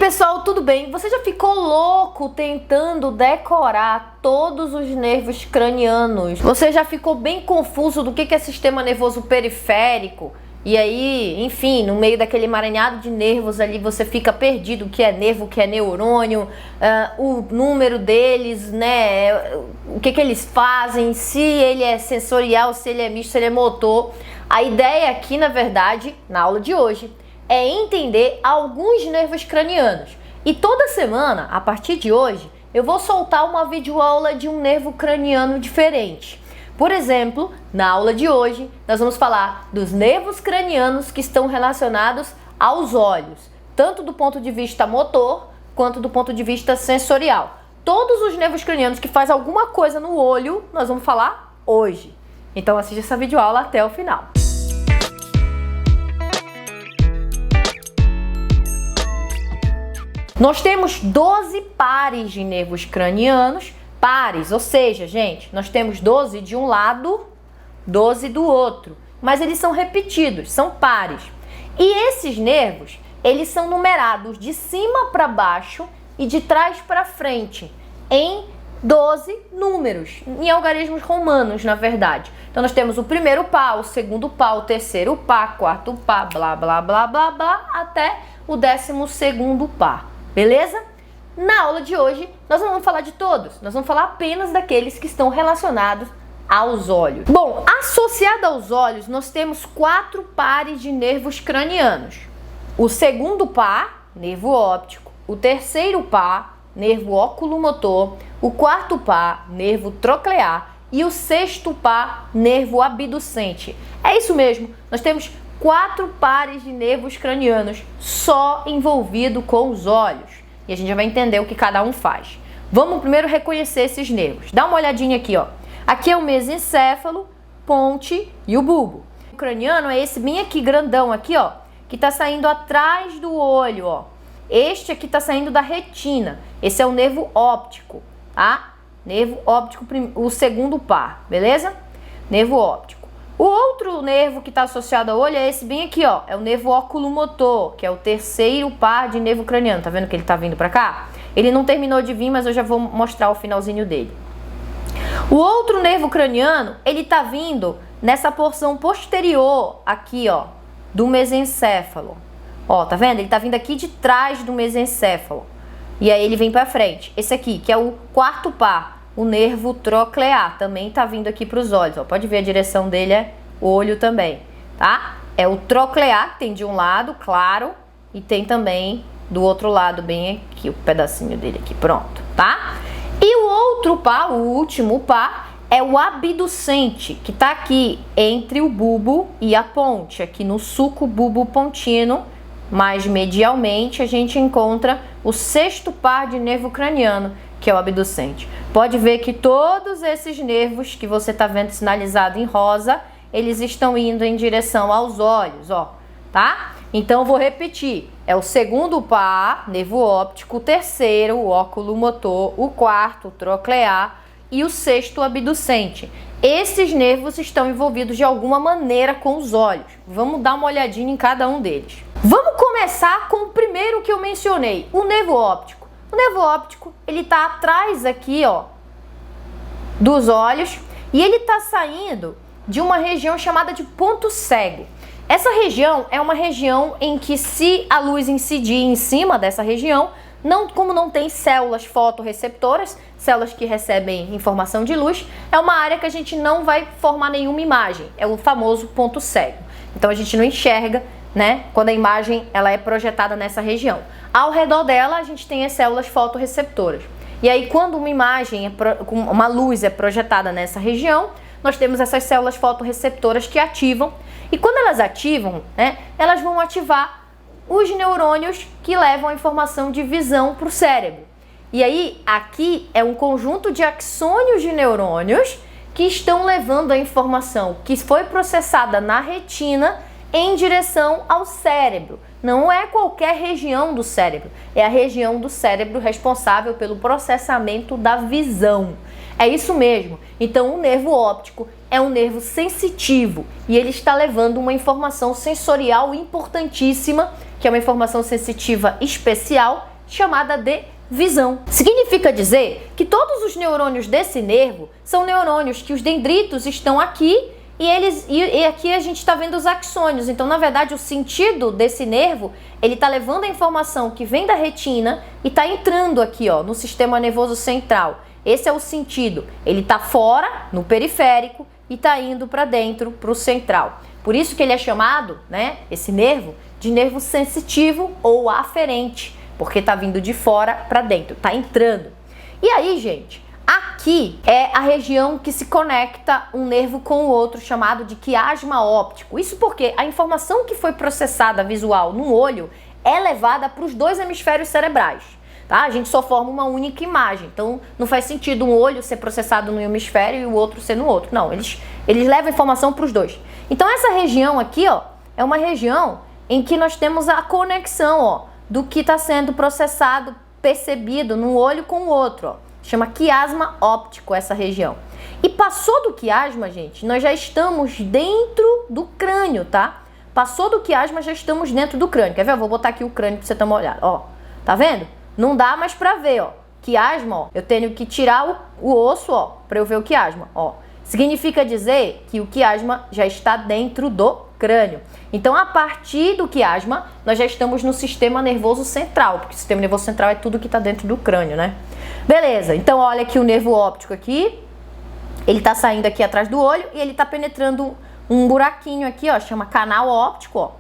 pessoal, tudo bem? Você já ficou louco tentando decorar todos os nervos cranianos? Você já ficou bem confuso do que é sistema nervoso periférico? E aí, enfim, no meio daquele emaranhado de nervos ali, você fica perdido o que é nervo, o que é neurônio, o número deles, né? O que eles fazem, se ele é sensorial, se ele é misto, se ele é motor. A ideia aqui, na verdade, na aula de hoje, é entender alguns nervos cranianos. E toda semana, a partir de hoje, eu vou soltar uma videoaula de um nervo craniano diferente. Por exemplo, na aula de hoje, nós vamos falar dos nervos cranianos que estão relacionados aos olhos, tanto do ponto de vista motor, quanto do ponto de vista sensorial. Todos os nervos cranianos que fazem alguma coisa no olho, nós vamos falar hoje. Então assista essa videoaula até o final. Nós temos 12 pares de nervos cranianos, pares, ou seja, gente, nós temos 12 de um lado, 12 do outro, mas eles são repetidos, são pares. E esses nervos, eles são numerados de cima para baixo e de trás para frente, em 12 números, em algarismos romanos, na verdade. Então nós temos o primeiro par, o segundo par, o terceiro par, quarto par, blá, blá, blá, blá, blá, até o 12º par. Beleza? Na aula de hoje, nós não vamos falar de todos, nós vamos falar apenas daqueles que estão relacionados aos olhos. Bom, associado aos olhos, nós temos 4 pares de nervos cranianos. O segundo par, nervo óptico, o terceiro par, nervo oculomotor, o quarto par, nervo troclear e o sexto par, nervo abducente. É isso mesmo, nós temos 4 pares de nervos cranianos só envolvido com os olhos. E a gente já vai entender o que cada um faz. Vamos primeiro reconhecer esses nervos. Dá uma olhadinha aqui, ó. Aqui é o mesencéfalo, ponte e o bulbo. O craniano é esse bem aqui, grandão aqui, ó, que tá saindo atrás do olho, ó. Este aqui tá saindo da retina. Esse é o nervo óptico, tá? Nervo óptico, o segundo par, beleza? Nervo óptico. O outro nervo que está associado ao olho é esse bem aqui, ó. É o nervo oculomotor, que é o terceiro par de nervo craniano. Tá vendo que ele tá vindo para cá? Ele não terminou de vir, mas eu já vou mostrar o finalzinho dele. O outro nervo craniano, ele tá vindo nessa porção posterior aqui, ó, do mesencéfalo. Ó, tá vendo? Ele tá vindo aqui de trás do mesencéfalo. E aí ele vem para frente. Esse aqui, que é o quarto par. O nervo troclear também tá vindo aqui para os olhos, ó. Pode ver a direção dele é o olho também, tá? É o troclear que tem de um lado, claro, e tem também do outro lado, bem aqui, o pedacinho dele aqui, pronto, tá? E o outro par, o último par, é o abducente, que tá aqui entre o bulbo e a ponte, aqui no sulco bulbo-pontino. Mais medialmente a gente encontra o sexto par de nervo craniano, que é o abducente. Pode ver que todos esses nervos que você está vendo sinalizado em rosa, eles estão indo em direção aos olhos, ó, tá? Então eu vou repetir. É o segundo par, nervo óptico, o terceiro, o oculomotor, o quarto, o troclear e o sexto, o abducente. Esses nervos estão envolvidos de alguma maneira com os olhos. Vamos dar uma olhadinha em cada um deles. Vamos começar com o primeiro que eu mencionei, o nervo óptico. O nervo óptico, ele tá atrás aqui, ó, dos olhos, e ele tá saindo de uma região chamada de ponto cego. Essa região é uma região em que, se a luz incidir em cima dessa região, como não tem células fotorreceptoras, células que recebem informação de luz, é uma área que a gente não vai formar nenhuma imagem, é o famoso ponto cego. Então a gente não enxerga, né, quando a imagem ela é projetada nessa região. Ao redor dela a gente tem as células fotorreceptoras. E aí quando uma luz é projetada nessa região, nós temos essas células fotorreceptoras que ativam. E quando elas ativam, né, elas vão ativar os neurônios que levam a informação de visão para o cérebro. E aí aqui é um conjunto de axônios de neurônios que estão levando a informação que foi processada na retina em direção ao cérebro. Não é qualquer região do cérebro, é a região do cérebro responsável pelo processamento da visão. É isso mesmo. Então o nervo óptico é um nervo sensitivo e ele está levando uma informação sensorial importantíssima, que é uma informação sensitiva especial, chamada de visão. Significa dizer que todos os neurônios desse nervo são neurônios que os dendritos estão aqui e aqui a gente está vendo os axônios. Então, na verdade, o sentido desse nervo, ele está levando a informação que vem da retina e está entrando aqui, ó, no sistema nervoso central. Esse é o sentido. Ele está fora, no periférico, e está indo para dentro, para o central. Por isso que ele é chamado, né, esse nervo, de nervo sensitivo ou aferente, porque está vindo de fora para dentro, está entrando. E aí, gente, aqui é a região que se conecta um nervo com o outro, chamado de quiasma óptico. Isso porque a informação que foi processada visual no olho é levada para os dois hemisférios cerebrais. Tá? A gente só forma uma única imagem, então não faz sentido um olho ser processado num hemisfério e o outro ser no outro. Não, eles levam a informação para os dois. Então essa região aqui, ó, é uma região em que nós temos a conexão, ó, do que está sendo processado, percebido num olho com o outro, ó. Chama quiasma óptico essa região. E passou do quiasma, gente, nós já estamos dentro do crânio, tá? Passou do quiasma, já estamos dentro do crânio. Quer ver? Eu vou botar aqui o crânio para você dar uma olhada, ó. Tá vendo? Não dá mais pra ver, ó. Quiasma, ó. Eu tenho que tirar o osso, ó, pra eu ver o quiasma, ó. Significa dizer que o quiasma já está dentro do crânio. Então, a partir do quiasma, nós já estamos no sistema nervoso central, porque o sistema nervoso central é tudo que tá dentro do crânio, né? Beleza, então olha aqui o nervo óptico aqui. Ele tá saindo aqui atrás do olho e ele tá penetrando um buraquinho aqui, ó, chama canal óptico, ó.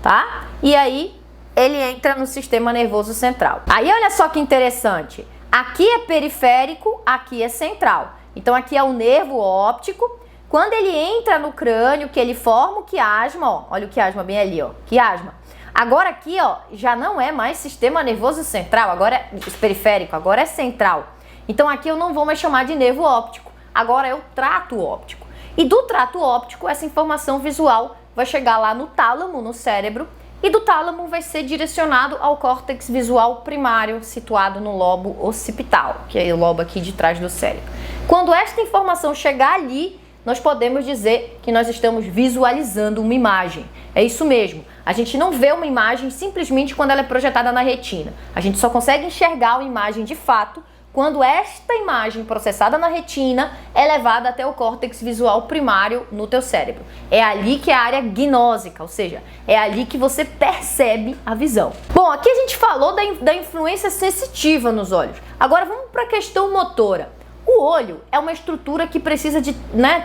Tá? E aí ele entra no sistema nervoso central. Aí olha só que interessante. Aqui é periférico, aqui é central. Então aqui é o nervo óptico. Quando ele entra no crânio, que ele forma o quiasma, ó. Olha o quiasma bem ali, ó. Quiasma. Agora aqui, ó, já não é mais sistema nervoso central, agora é periférico, agora é central. Então aqui eu não vou mais chamar de nervo óptico. Agora é o trato óptico. E do trato óptico, essa informação visual vai chegar lá no tálamo, no cérebro, e do tálamo vai ser direcionado ao córtex visual primário, situado no lobo occipital, que é o lobo aqui de trás do cérebro. Quando esta informação chegar ali, nós podemos dizer que nós estamos visualizando uma imagem. É isso mesmo. A gente não vê uma imagem simplesmente quando ela é projetada na retina. A gente só consegue enxergar uma imagem de fato quando esta imagem processada na retina é levada até o córtex visual primário no teu cérebro. É ali que é a área gnósica, ou seja, é ali que você percebe a visão. Bom, aqui a gente falou da influência sensitiva nos olhos. Agora vamos para a questão motora. O olho é uma estrutura que precisa de,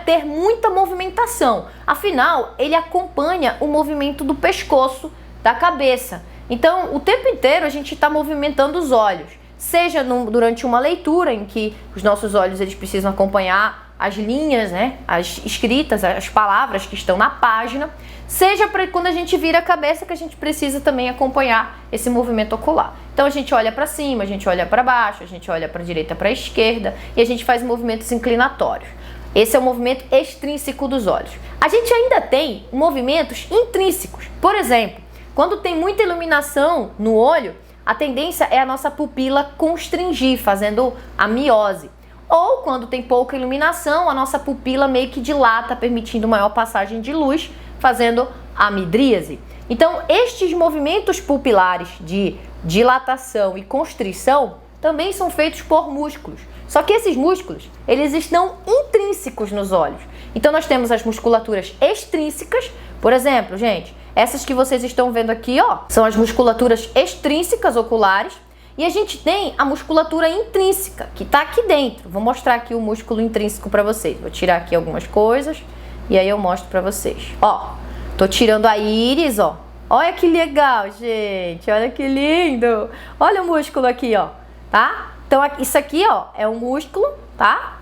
ter muita movimentação. Afinal, ele acompanha o movimento do pescoço, da cabeça. Então, o tempo inteiro a gente está movimentando os olhos. Seja durante uma leitura em que os nossos olhos eles precisam acompanhar as linhas, as escritas, as palavras que estão na página, seja para quando a gente vira a cabeça que a gente precisa também acompanhar esse movimento ocular. Então a gente olha para cima, a gente olha para baixo, a gente olha para a direita, para a esquerda e a gente faz movimentos inclinatórios. Esse é o movimento extrínseco dos olhos. A gente ainda tem movimentos intrínsecos. Por exemplo, quando tem muita iluminação no olho, a tendência é a nossa pupila constringir, fazendo a miose. Ou quando tem pouca iluminação, a nossa pupila meio que dilata, permitindo maior passagem de luz, fazendo a midríase. Então, estes movimentos pupilares de dilatação e constrição também são feitos por músculos. Só que esses músculos, eles estão intrínsecos nos olhos. Então, nós temos as musculaturas extrínsecas, por exemplo, gente, essas que vocês estão vendo aqui, ó, são as musculaturas extrínsecas oculares. E a gente tem a musculatura intrínseca, que está aqui dentro. Vou mostrar aqui o músculo intrínseco para vocês. Vou tirar aqui algumas coisas e aí eu mostro para vocês. Ó, tô tirando a íris, ó. Olha que legal, gente. Olha que lindo. Olha o músculo aqui, ó, tá? Então, isso aqui, ó, é um músculo, tá?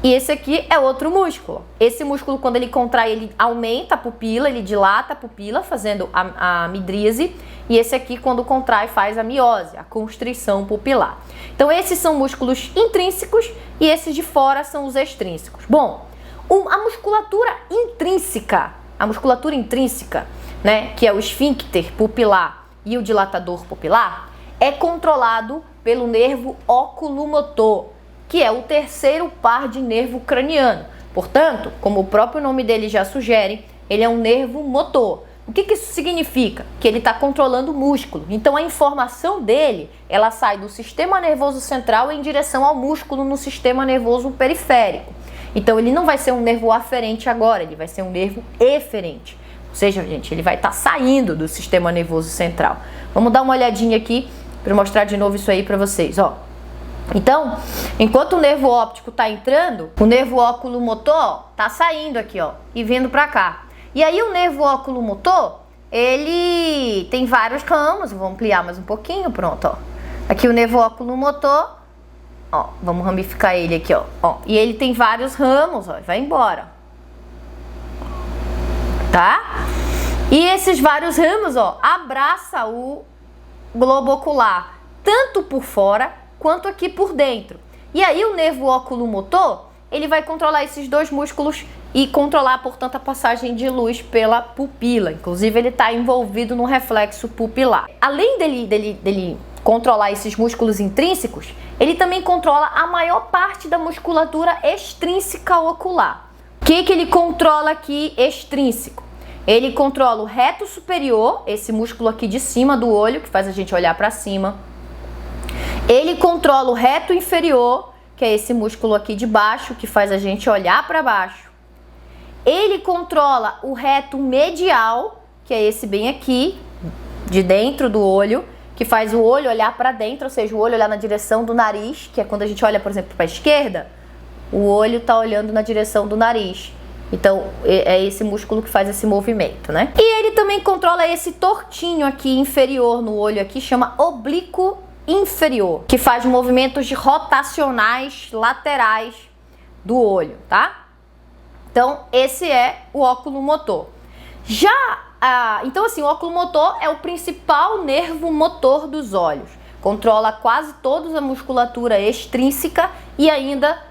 E esse aqui é outro músculo. Esse músculo, quando ele contrai, ele aumenta a pupila, ele dilata a pupila, fazendo a midríase. E esse aqui, quando contrai, faz a miose, a constrição pupilar. Então, esses são músculos intrínsecos e esses de fora são os extrínsecos. Bom, a musculatura intrínseca, que é o esfíncter pupilar e o dilatador pupilar, é controlado pelo nervo oculomotor, que é o terceiro par de nervo craniano. Portanto, como o próprio nome dele já sugere, ele é um nervo motor. O que isso significa? Que ele está controlando o músculo. Então a informação dele, ela sai do sistema nervoso central em direção ao músculo no sistema nervoso periférico. Então ele não vai ser um nervo aferente agora, ele vai ser um nervo eferente. Ou seja, gente, ele vai estar saindo do sistema nervoso central. Vamos dar uma olhadinha aqui para mostrar de novo isso aí para vocês, ó. Então, enquanto o nervo óptico está entrando, o nervo oculomotor está saindo aqui, ó, e vindo para cá. E aí o nervo oculomotor, ele tem vários ramos, vou ampliar mais um pouquinho, pronto, ó. Aqui o nervo oculomotor, ó, vamos ramificar ele aqui, ó, e ele tem vários ramos, ó, vai embora. Tá? E esses vários ramos, ó, abraça o globo ocular, tanto por fora quanto aqui por dentro. E aí o nervo oculomotor, ele vai controlar esses dois músculos e controlar, portanto, a passagem de luz pela pupila. Inclusive, ele está envolvido no reflexo pupilar. Além dele controlar esses músculos intrínsecos, ele também controla a maior parte da musculatura extrínseca ocular. O que ele controla aqui extrínseco? Ele controla o reto superior, esse músculo aqui de cima do olho, que faz a gente olhar para cima. Ele controla o reto inferior, que é esse músculo aqui de baixo, que faz a gente olhar para baixo. Ele controla o reto medial, que é esse bem aqui, de dentro do olho, que faz o olho olhar para dentro, ou seja, o olho olhar na direção do nariz, que é quando a gente olha, por exemplo, para a esquerda, o olho está olhando na direção do nariz. Então, é esse músculo que faz esse movimento, né? E ele também controla esse tortinho aqui inferior no olho aqui, chama oblíquo inferior, que faz movimentos rotacionais laterais do olho, tá? Então, esse é o oculomotor. Então assim, o oculomotor é o principal nervo motor dos olhos. Controla quase toda a musculatura extrínseca e ainda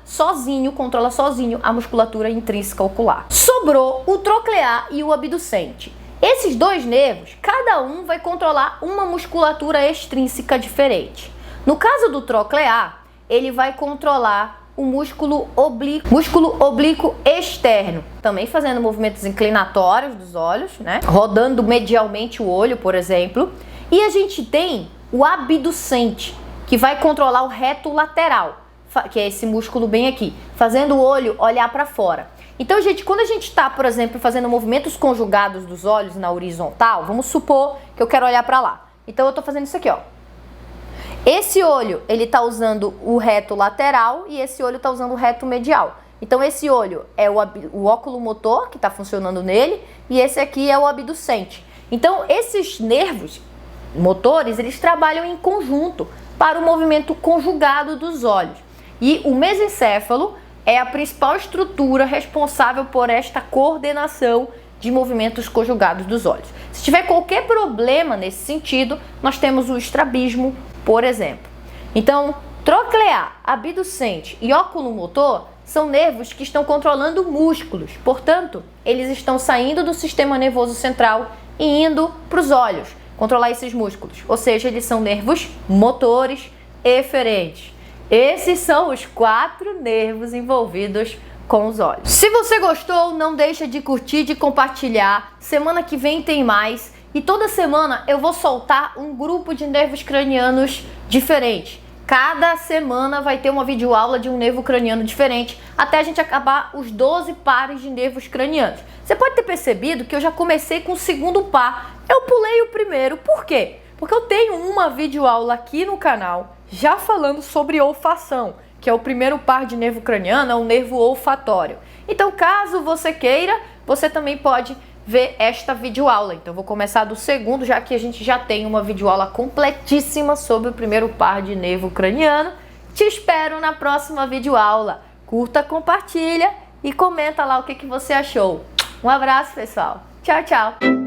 controla sozinho a musculatura intrínseca ocular. Sobrou o troclear e o abducente. Esses dois nervos, cada um vai controlar uma musculatura extrínseca diferente. No caso do troclear, ele vai controlar o músculo oblíquo externo, também fazendo movimentos inclinatórios dos olhos, né? Rodando medialmente o olho, por exemplo. E a gente tem o abducente, que vai controlar o reto lateral, que é esse músculo bem aqui, fazendo o olho olhar para fora. Então, gente, quando a gente está, por exemplo, fazendo movimentos conjugados dos olhos na horizontal, vamos supor que eu quero olhar para lá. Então, eu estou fazendo isso aqui, ó. Esse olho, ele está usando o reto lateral e esse olho está usando o reto medial. Então, esse olho é o oculomotor, que está funcionando nele, e esse aqui é o abducente. Então, esses nervos motores, eles trabalham em conjunto para o movimento conjugado dos olhos. E o mesencéfalo é a principal estrutura responsável por esta coordenação de movimentos conjugados dos olhos. Se tiver qualquer problema nesse sentido, nós temos o estrabismo, por exemplo. Então, troclear, abducente e oculomotor são nervos que estão controlando músculos. Portanto, eles estão saindo do sistema nervoso central e indo para os olhos, controlar esses músculos. Ou seja, eles são nervos motores eferentes. Esses são os 4 nervos envolvidos com os olhos. Se você gostou, não deixa de curtir, de compartilhar. Semana que vem tem mais. E toda semana eu vou soltar um grupo de nervos cranianos diferente. Cada semana vai ter uma videoaula de um nervo craniano diferente, até a gente acabar os 12 pares de nervos cranianos. Você pode ter percebido que eu já comecei com o segundo par. Eu pulei o primeiro. Por quê? Porque eu tenho uma videoaula aqui no canal já falando sobre olfação, que é o primeiro par de nervo craniano, é o nervo olfatório. Então, caso você queira, você também pode ver esta videoaula. Então, eu vou começar do segundo, já que a gente já tem uma videoaula completíssima sobre o primeiro par de nervo craniano. Te espero na próxima videoaula. Curta, compartilha e comenta lá o que você achou. Um abraço, pessoal. Tchau, tchau.